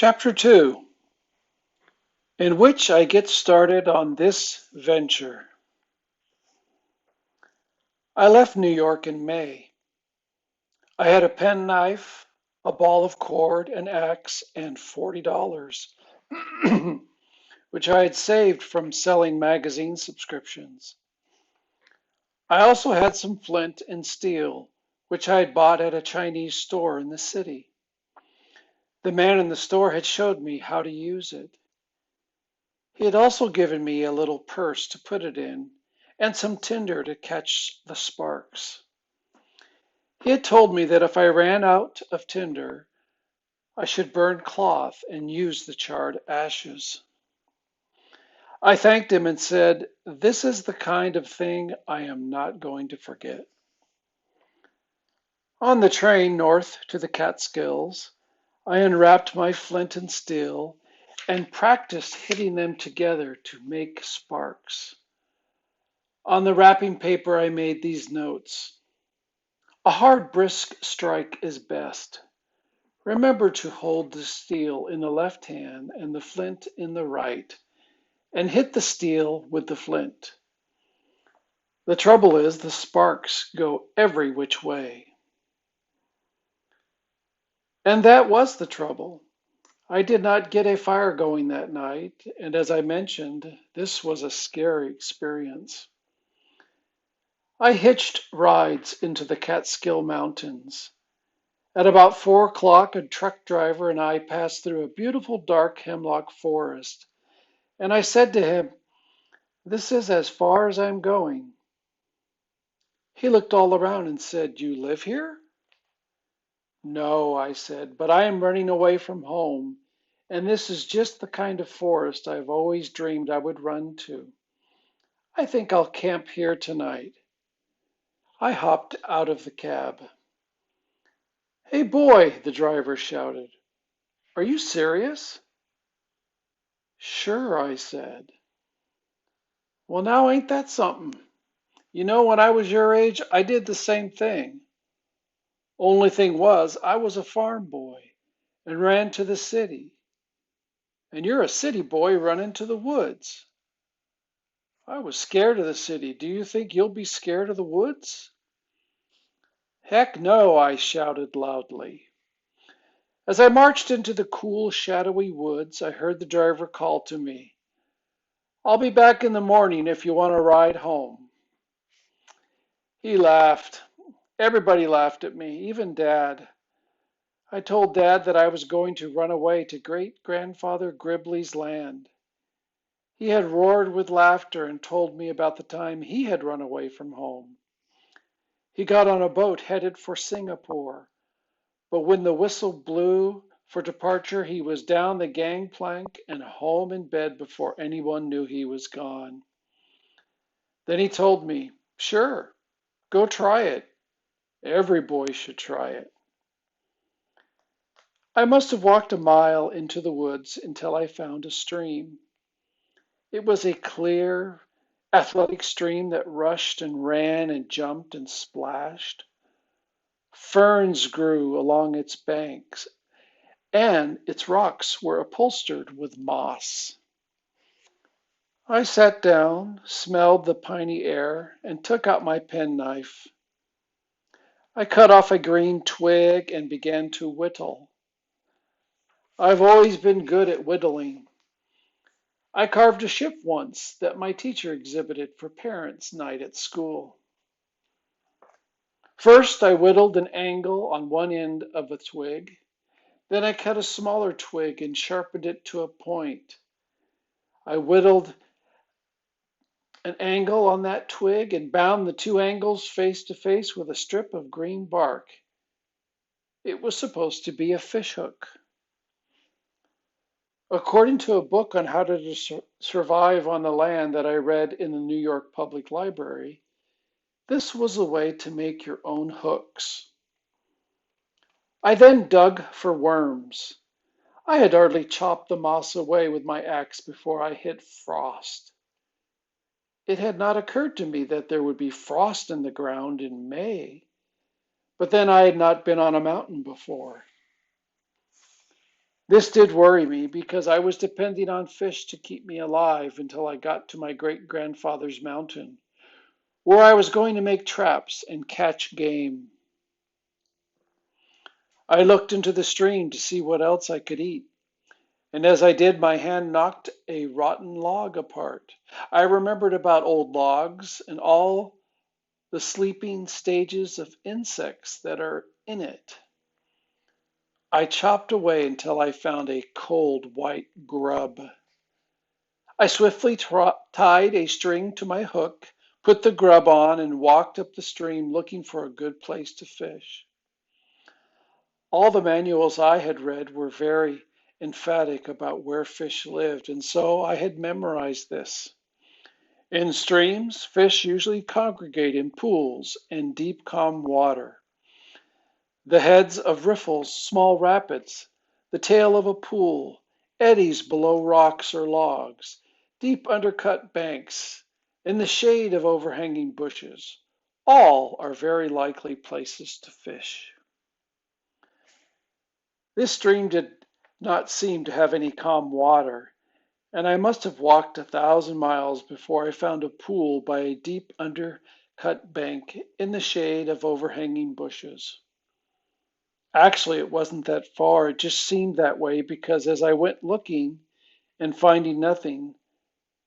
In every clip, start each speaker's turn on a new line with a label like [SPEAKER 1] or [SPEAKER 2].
[SPEAKER 1] Chapter 2, in which I get started on this venture. I left New York in May. I had a penknife, a ball of cord, an axe, and $40, which I had saved from selling magazine subscriptions. I also had some flint and steel, which I had bought at a Chinese store in the city. The man in the store had showed me how to use it. He had also given me a little purse to put it in and some tinder to catch the sparks. He had told me that if I ran out of tinder, I should burn cloth and use the charred ashes. I thanked him and said, "This is the kind of thing I am not going to forget." On the train north to the Catskills, I unwrapped my flint and steel and practiced hitting them together to make sparks. On the wrapping paper, I made these notes. A hard, brisk strike is best. Remember to hold the steel in the left hand and the flint in the right, and hit the steel with the flint. The trouble is the sparks go every which way. And that was the trouble. I did not get a fire going that night, and as I mentioned, this was a scary experience. I hitched rides into the Catskill Mountains. At about 4 o'clock, a truck driver and I passed through a beautiful dark hemlock forest, and I said to him, "This is as far as I'm going." He looked all around and said, "You live here?" "No," I said, "but I am running away from home, and this is just the kind of forest I've always dreamed I would run to. I think I'll camp here tonight." I hopped out of the cab. "Hey boy," the driver shouted, "are you serious?" "Sure," I said. "Well, now ain't that something? You know, when I was your age, I did the same thing. Only thing was, I was a farm boy and ran to the city. And you're a city boy running to the woods. I was scared of the city. Do you think you'll be scared of the woods?" "Heck no," I shouted loudly. As I marched into the cool, shadowy woods, I heard the driver call to me, "I'll be back in the morning if you want to ride home." He laughed. Everybody laughed at me, even Dad. I told Dad that I was going to run away to great grandfather Gribley's land. He had roared with laughter and told me about the time he had run away from home. He got on a boat headed for Singapore, but when the whistle blew for departure, he was down the gangplank and home in bed before anyone knew he was gone. Then he told me, "Sure, go try it. Every boy should try it." I must have walked a mile into the woods until I found a stream. It was a clear, athletic stream that rushed and ran and jumped and splashed. Ferns grew along its banks, and its rocks were upholstered with moss. I sat down, smelled the piney air, and took out my penknife. I cut off a green twig and began to whittle. I've always been good at whittling. I carved a ship once that my teacher exhibited for parents' night at school. First, I whittled an angle on one end of a twig. Then I cut a smaller twig and sharpened it to a point. I whittled an angle on that twig and bound the two angles face to face with a strip of green bark. It was supposed to be a fishhook. According to a book on how to survive on the land that I read in the New York Public Library, this was a way to make your own hooks. I then dug for worms. I had hardly chopped the moss away with my axe before I hit frost. It had not occurred to me that there would be frost in the ground in May, but then I had not been on a mountain before. This did worry me because I was depending on fish to keep me alive until I got to my great grandfather's mountain, where I was going to make traps and catch game. I looked into the stream to see what else I could eat, and as I did, my hand knocked a rotten log apart. I remembered about old logs and all the sleeping stages of insects that are in it. I chopped away until I found a cold white grub. I swiftly tied a string to my hook, put the grub on, and walked up the stream looking for a good place to fish. All the manuals I had read were very emphatic about where fish lived, and so I had memorized this. In streams, fish usually congregate in pools and deep calm water. The heads of riffles, small rapids, the tail of a pool, eddies below rocks or logs, deep undercut banks, in the shade of overhanging bushes, all are very likely places to fish. This stream did not seem to have any calm water, and I must have walked 1,000 miles before I found a pool by a deep undercut bank in the shade of overhanging bushes. Actually, it wasn't that far. It just seemed that way because as I went looking and finding nothing,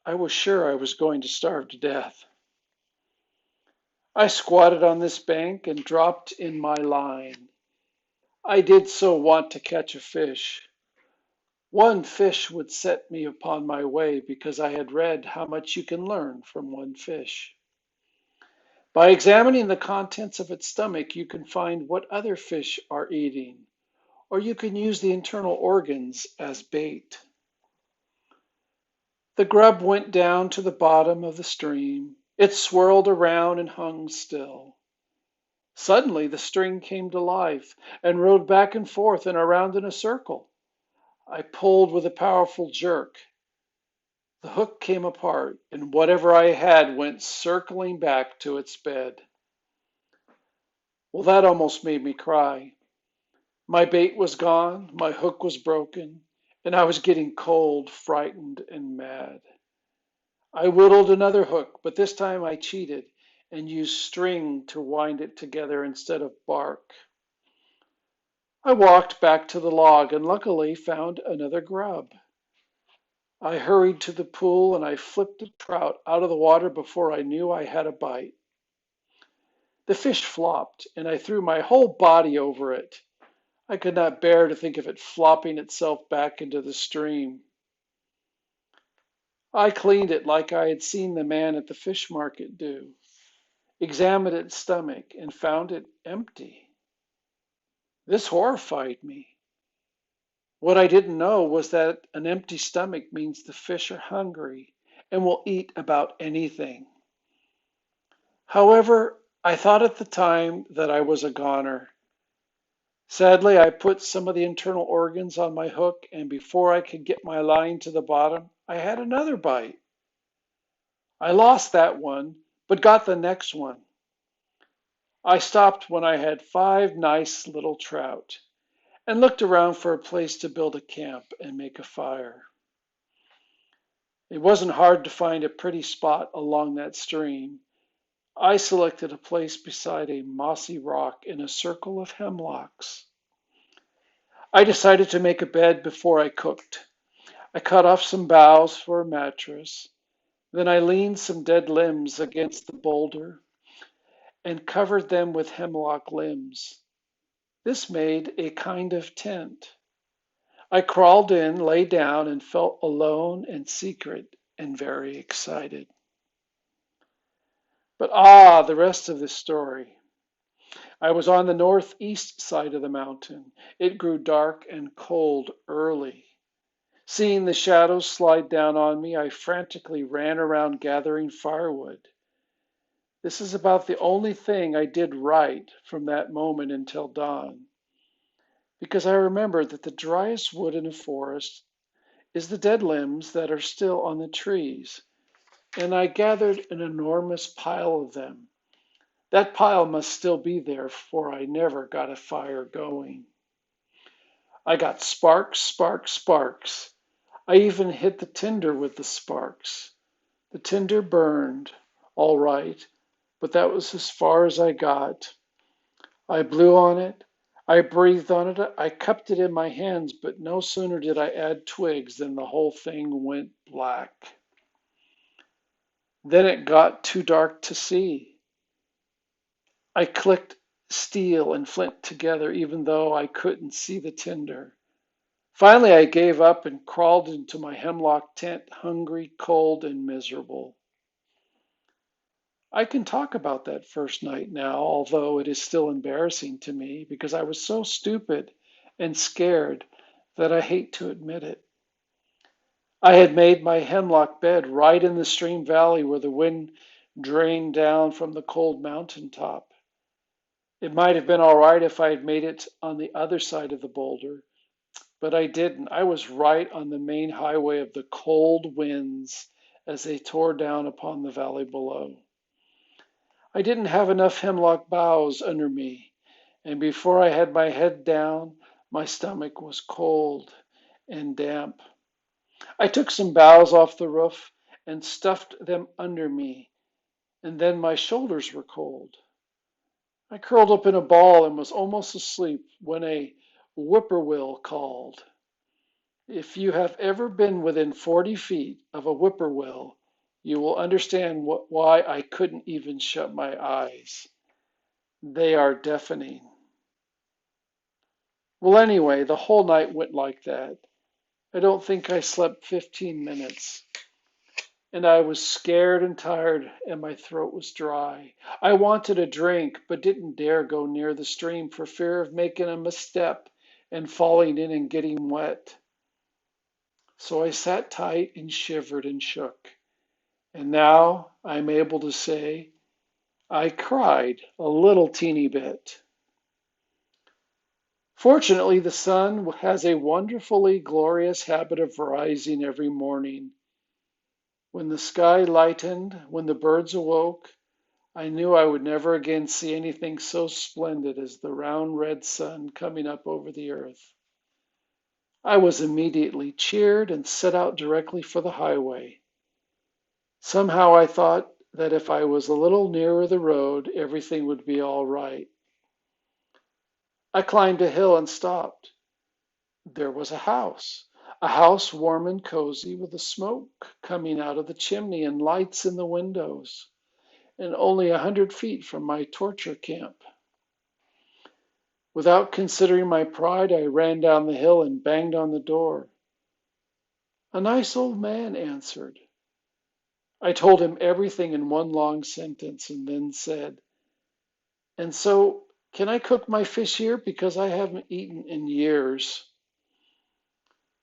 [SPEAKER 1] I was sure I was going to starve to death. I squatted on this bank and dropped in my line. I did so want to catch a fish. One fish would set me upon my way because I had read how much you can learn from one fish. By examining the contents of its stomach, you can find what other fish are eating, or you can use the internal organs as bait. The grub went down to the bottom of the stream. It swirled around and hung still. Suddenly the string came to life and rode back and forth and around in a circle. I pulled with a powerful jerk. The hook came apart, and whatever I had went circling back to its bed. Well, that almost made me cry. My bait was gone, my hook was broken, and I was getting cold, frightened, and mad. I whittled another hook, but this time I cheated and used string to wind it together instead of bark. I walked back to the log and luckily found another grub. I hurried to the pool and I flipped a trout out of the water before I knew I had a bite. The fish flopped and I threw my whole body over it. I could not bear to think of it flopping itself back into the stream. I cleaned it like I had seen the man at the fish market do, examined its stomach, and found it empty. This horrified me. What I didn't know was that an empty stomach means the fish are hungry and will eat about anything. However, I thought at the time that I was a goner. Sadly, I put some of the internal organs on my hook, and before I could get my line to the bottom, I had another bite. I lost that one, but got the next one. I stopped when I had 5 nice little trout and looked around for a place to build a camp and make a fire. It wasn't hard to find a pretty spot along that stream. I selected a place beside a mossy rock in a circle of hemlocks. I decided to make a bed before I cooked. I cut off some boughs for a mattress. Then I leaned some dead limbs against the boulder and covered them with hemlock limbs. This made a kind of tent. I crawled in, lay down, and felt alone and secret and very excited. But the rest of this story. I was on the northeast side of the mountain. It grew dark and cold early. Seeing the shadows slide down on me, I frantically ran around gathering firewood. This is about the only thing I did right from that moment until dawn, because I remembered that the driest wood in a forest is the dead limbs that are still on the trees, and I gathered an enormous pile of them. That pile must still be there, for I never got a fire going. I got sparks, sparks, sparks. I even hit the tinder with the sparks. The tinder burned, all right, but that was as far as I got. I blew on it. I breathed on it. I cupped it in my hands, but no sooner did I add twigs than the whole thing went black. Then it got too dark to see. I clicked steel and flint together, even though I couldn't see the tinder. Finally, I gave up and crawled into my hemlock tent, hungry, cold, and miserable. I can talk about that first night now, although it is still embarrassing to me because I was so stupid and scared that I hate to admit it. I had made my hemlock bed right in the stream valley where the wind drained down from the cold mountain top. It might have been all right if I had made it on the other side of the boulder, but I didn't. I was right on the main highway of the cold winds as they tore down upon the valley below. I didn't have enough hemlock boughs under me, and before I had my head down, my stomach was cold and damp. I took some boughs off the roof and stuffed them under me, and then my shoulders were cold. I curled up in a ball and was almost asleep when a whippoorwill called. If you have ever been within 40 feet of a whippoorwill, you will understand why I couldn't even shut my eyes. They are deafening. Well, anyway, the whole night went like that. I don't think I slept 15 minutes. And I was scared and tired, and my throat was dry. I wanted a drink, but didn't dare go near the stream for fear of making a misstep and falling in and getting wet. So I sat tight and shivered and shook. And now I'm able to say I cried a little teeny bit. Fortunately, the sun has a wonderfully glorious habit of rising every morning. When the sky lightened, when the birds awoke, I knew I would never again see anything so splendid as the round red sun coming up over the earth. I was immediately cheered and set out directly for the highway. Somehow I thought that if I was a little nearer the road, everything would be all right. I climbed a hill and stopped. There was a house warm and cozy with the smoke coming out of the chimney and lights in the windows, and only 100 feet from my torture camp. Without considering my pride, I ran down the hill and banged on the door. A nice old man answered. I told him everything in one long sentence and then said, "And so, can I cook my fish here because I haven't eaten in years?"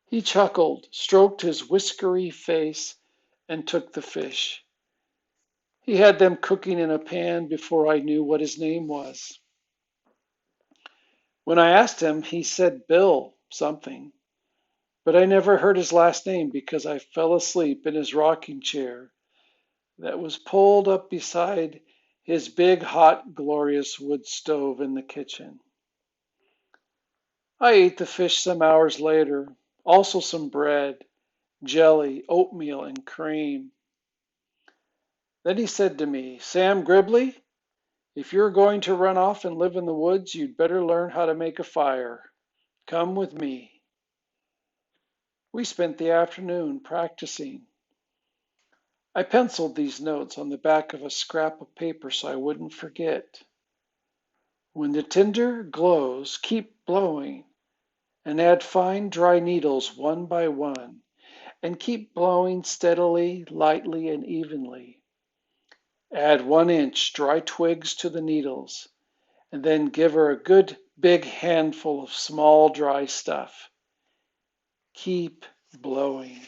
[SPEAKER 1] He chuckled, stroked his whiskery face, and took the fish. He had them cooking in a pan before I knew what his name was. When I asked him, he said Bill something, but I never heard his last name because I fell asleep in his rocking chair that was pulled up beside his big, hot, glorious wood stove in the kitchen. I ate the fish some hours later, also some bread, jelly, oatmeal, and cream. Then he said to me, "Sam Gribley, if you're going to run off and live in the woods, you'd better learn how to make a fire. Come with me." We spent the afternoon practicing. I penciled these notes on the back of a scrap of paper so I wouldn't forget. When the tinder glows, keep blowing and add fine dry needles one by one, and keep blowing steadily, lightly, and evenly. Add 1 inch dry twigs to the needles, and then give her a good big handful of small dry stuff. Keep blowing.